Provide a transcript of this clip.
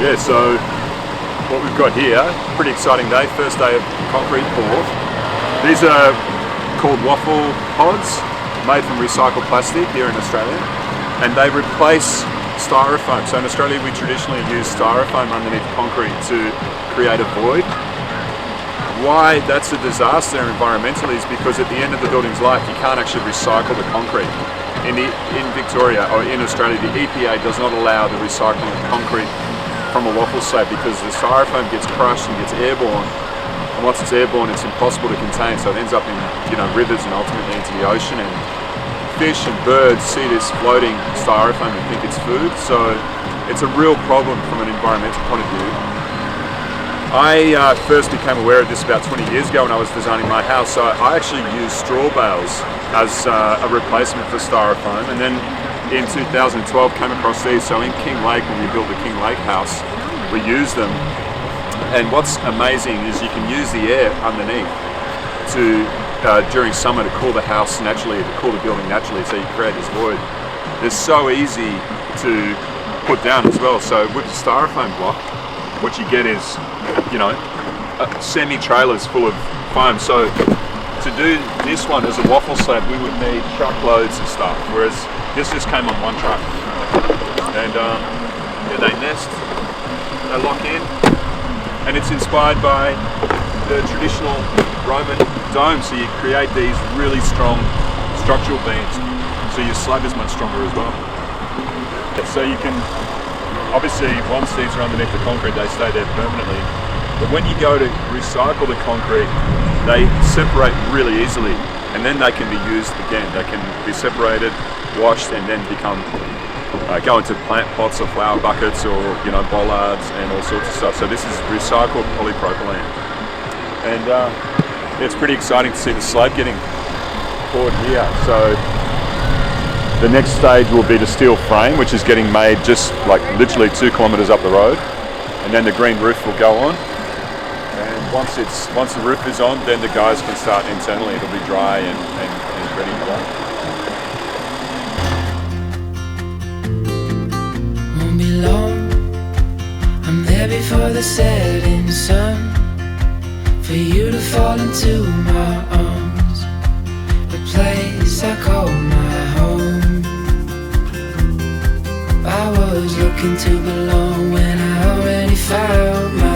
Yeah, so what we've got here, pretty exciting day, first day of concrete pour. These are called waffle pods, made from recycled plastic here in Australia, and they replace styrofoam. So in Australia we traditionally use styrofoam underneath concrete to create a void. Why that's a disaster environmentally is because at the end of the building's life you can't actually recycle the concrete. In Victoria, or in Australia, the EPA does not allow the recycling of concrete from a waffle slab because the styrofoam gets crushed and gets airborne. And once it's airborne, it's impossible to contain, so it ends up in rivers and ultimately into the ocean. And fish and birds see this floating styrofoam and think it's food, so it's a real problem from an environmental point of view. I first became aware of this about 20 years ago when I was designing my house. So I actually used straw bales as a replacement for styrofoam, and then in 2012 came across these. So in King Lake, when we built the King Lake house, we used them. And what's amazing is you can use the air underneath to during summer to cool the house naturally, to cool the building naturally, so you create this void. They're so easy to put down as well. So with the styrofoam block, what you get is semi-trailers full of foam. So to do this one as a waffle slab, we would need truckloads of stuff, whereas this just came on one truck. And they nest, they lock in, and it's inspired by the traditional Roman dome. So you create these really strong structural beams, so your slab is much stronger as well. So you can, obviously once these are underneath the concrete, they stay there permanently. But when you go to recycle the concrete, they separate really easily, and then they can be used again. They can be separated, washed, and then go into plant pots or flower buckets or bollards and all sorts of stuff. So this is recycled polypropylene, and it's pretty exciting to see the slab getting poured here. So the next stage will be the steel frame, which is getting made just like literally 2 kilometers up the road, and then the green roof will go on. And once the roof is on, then the guys can start internally. It'll be dry and ready to go. Won't be long, I'm there before the setting sun, for you to fall into my arms, a place I call my home. I was looking to belong when I already found my